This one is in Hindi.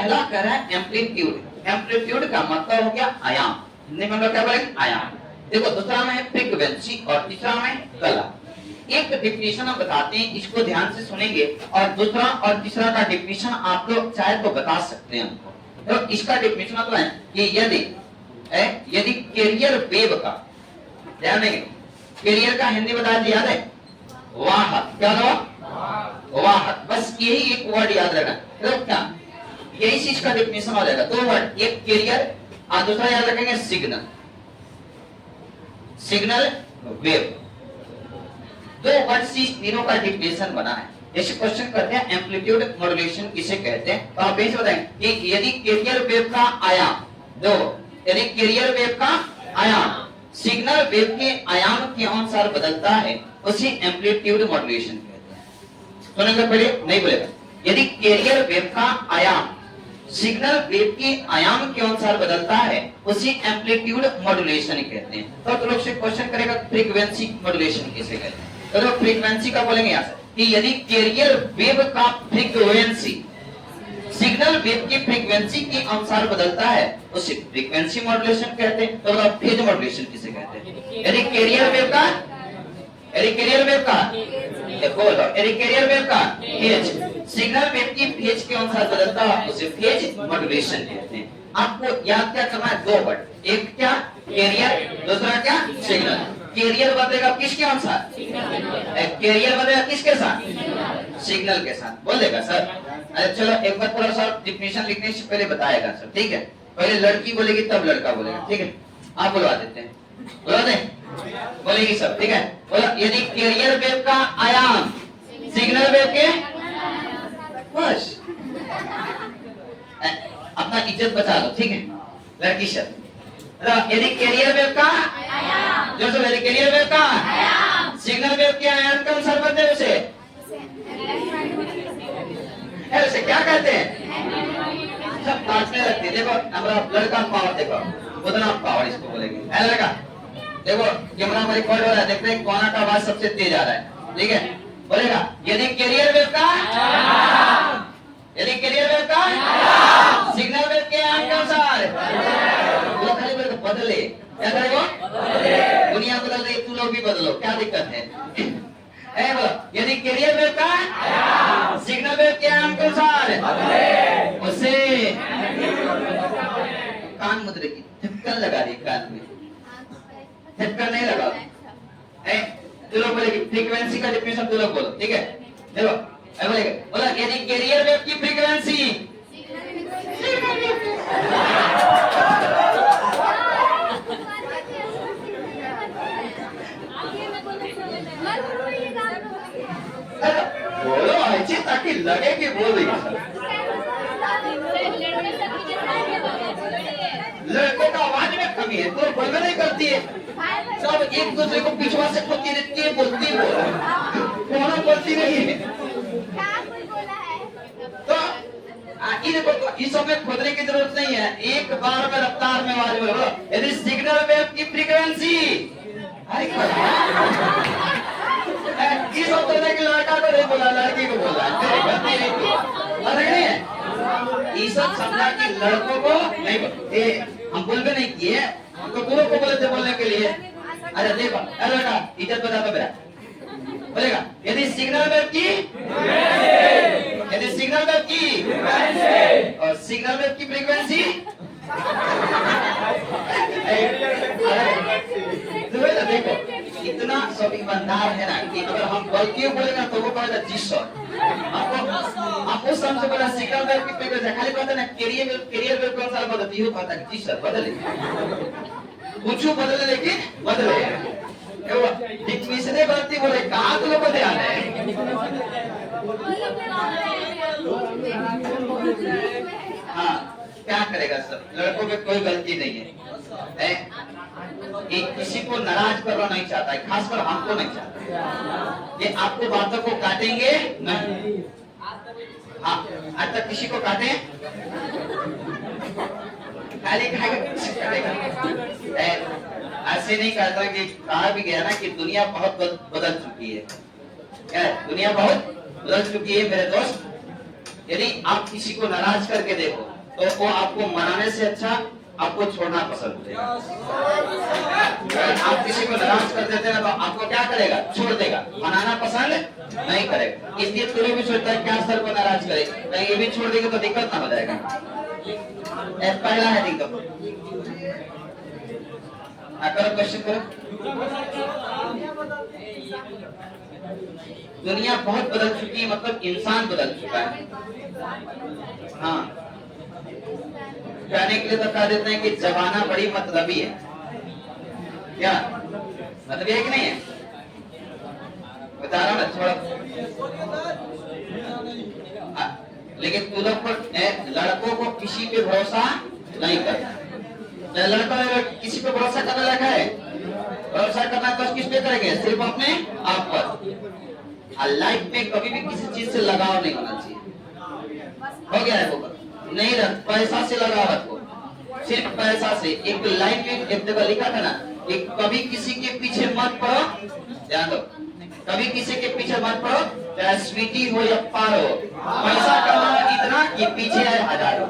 पहला कह रहा है एम्पलीट्यूड। एम्पलीट्यूड का मतलब हो गया आयाम, हिंदी में क्या बोलेंगे आयाम। देखो दूसरा में है फ्रीक्वेंसी और तीसरा में कला। एक डिफिनेशन हम बताते हैं, इसको ध्यान से सुनेंगे और दूसरा और तीसरा का डिफिनेशन आप लोग चाहे तो बता सकते हैं हमको। तो इसका डिफिनेशन मतलब है कि यदि कैरियर वेव का, ध्यान देंगे, कैरियर का हिंदी बता दिया याद है, वाहक। क्या था? वाहक। बस यही एक वर्ड याद रखना। तो क्या यही चीज का डिफिनेशन हो जाएगा। दो वर्ड, एक कैरियर और दूसरा याद रखेंगे सिग्नल, सिग्नल वेव। दो वर्ड से तीनों का डिफिनेशन बना है। जैसे क्वेश्चन करते हैं एम्पलीट्यूड मॉड्यूलेशन किसे कहते हैं, तो आप यही बताएंगे कि यदि कैरियर वेव का आयाम, दो, यदि कैरियर वेव का आयाम सिग्नल वेव के आयाम के अनुसार बदलता है उसे एम्पलीट्यूड मॉड्यूलेशन कहते हैं। सुनेंगे पहले, नहीं बोलेगा। यदि कैरियर वेव का आयाम सिग्नल वेव के आयाम के अनुसार बदलता है उसे एम्पलीट्यूड मॉड्यूलेशन कहते हैं। तो लोग से क्वेश्चन करेगा फ्रीक्वेंसी मॉड्यूलेशन किसे कहते हैं, तो फ्रीक्वेंसी का बोलेंगे यहाँ से कि यदि कैरियर वेव का फ्रीक्वेंसी सिग्नल वेव की फ्रीक्वेंसी के अनुसार बदलता है उसे फ्रीक्वेंसी मॉड्यूलेशन कहते हैं। तो फेज मॉड्यूलेशन किसे कहते हैं? यदि कैरियर वेव का फेज सिग्नल वेव की फेज के अनुसार बदलता है उसे फेज मॉड्यूलेशन कहते हैं। आपको याद क्या करना है? दो वर्ड, एक क्या कैरियर, दूसरा क्या सिग्नल। कैरियर बदलेगा किसके अनुसार? कैरियर बदलेगा किसके साथ? सिग्नल के साथ। बोलेगा सर? अरे चलो एक बार थोड़ा सा डिफिनेशन लिखने से पहले बताएगा सर, ठीक है? पहले लड़की बोलेगी तब लड़का बोलेगा, ठीक है? आप बुलवा देते हैं, बुलवा दें, बोलेगी सब, ठीक है? बोला यदि कैरियर वेव का आयाम सिग्नल वेव के, बस अपना इज्जत बचा लो, ठीक है? लड़की शब्द यदि कैरियर वेव का जो सब, यदि कैरियर वेव का सिग्नल वेव के आयाम के अनुसार बदले उसे क्या कहते हैं? सब काटने लगते। देखो हमारा लड़का पावर, देखो उतना पावर इसको बोलेंगे। लड़का देखो कैमरा में रिकॉर्ड हो रहा है, देखते हैं कौन का आवाज सबसे तेज आ रहा है, ठीक है? बोलेगा यदि कैरियर वेव का सिग्नल वेव के आयाम के अनुसार बदले, क्या करेगा? दुनिया बदल रही, तू लोग भी बदलो, क्या दिक्कत है? यदि कैरियर वेव का सिग्नल वेव के आयाम के अनुसार उसे कान मुद्रे की ढक्कन लगा दी, कान में ढक्कन नहीं लगा। तू लोग बोलेगी फ्रीक्वेंसी का डिफिनेशन तू लोग बोलो, ठीक है? देखो बोला यदि कैरियर वेव की फ्रीक्वेंसी बोलो ऐसी ताकि लगे कि बोल रही है। लड़कों का आवाज में कमी है तो बोलना नहीं करती है, सब एक दूसरे को पिछवा से खोती रहती है, बोलती है, बोलती नहीं है। तो इस समय खोदने की जरूरत नहीं है, एक बार में रफ्तार में आवाज बोलो। यदि सिग्नल वेव की फ्रीक्वेंसी इस होता कि लड़का को नहीं बोला, लड़की को बोला, ये सब समझा कि लड़कों को नहीं बोलते, हम बोल भी नहीं किए, हमको दोनों को बोले थे बोलने के लिए। अरे देखो लड़का इज्जत बता दो मेरा, बोलेगा यदि सिग्नल वेव की और सिग्नल वेव की फ्रीक्वेंसी देखो इतना सब ईमानदार है ना कि अगर हम गलतियों बोलेगा तो वो कहेगा जी सर। आपको समझ बोला सिग्नल वेव की फ्रीक्वेंसी, खाली कहता ना कैरियर वेव कौन सा बदलती है, कहता जी सर बदले, कुछ बदले लेकिन बदले। डिफिनेशन गलती बोले कहाँ तो लोग ध्यान है। हाँ क्या करेगा सर, लड़कों में कोई गलती नहीं है, किसी को नाराज करना नहीं चाहता है, खासकर हमको नहीं चाहता ये आपको बातों को काटेंगे नहीं। हाँ आज तक किसी को काटे खाली ऐसे नहीं कहता कि कहा भी गया ना कि दुनिया बहुत बदल चुकी है, दुनिया बहुत बदल चुकी है मेरे दोस्त। यदि आप किसी को नाराज करके देखो तो वो आपको मनाने से अच्छा आपको छोड़ना पसंद है। आप किसी को नाराज कर देते हैं तो आपको क्या करेगा? छोड़ देगा, मनाना पसंद नहीं करेगा। इसलिए तुझे भी सोचता है क्या सर को नाराज करे, कहीं ये भी छोड़ देंगे तो दिक्कत ना हो जाएगा। पहला है दिक्कत। करो क्वेश्चन करो। दुनिया बहुत बदल चुकी है, मतलब इंसान बदल चुका है। हाँ, कहने के लिए तो कह देते हैं कि जमाना बड़ी मतलबी है। क्या मतलब है कि नहीं है? बता रहा हूँ ना, थोड़ा। लेकिन तू लोग पर लड़कों को किसी पे भरोसा नहीं करता। लड़का किसी पे भरोसा करने लगा है, भरोसा करना तो किस पे करेंगे? सिर्फ अपने आप पर। लाइफ में कभी भी किसी चीज से लगाव नहीं होना चाहिए। हो गया है वो नहीं रख, पैसा से लगाव रखो, सिर्फ पैसा से। एक लाइफ में एक जगह लिखा था ना कि कभी किसी के पीछे मत पड़ो, ध्यान दो, कभी किसी के पीछे मत पड़ो, चाहे स्वीटी हो या पार हो। पैसा कमाना इतना कि पीछे है हजारों।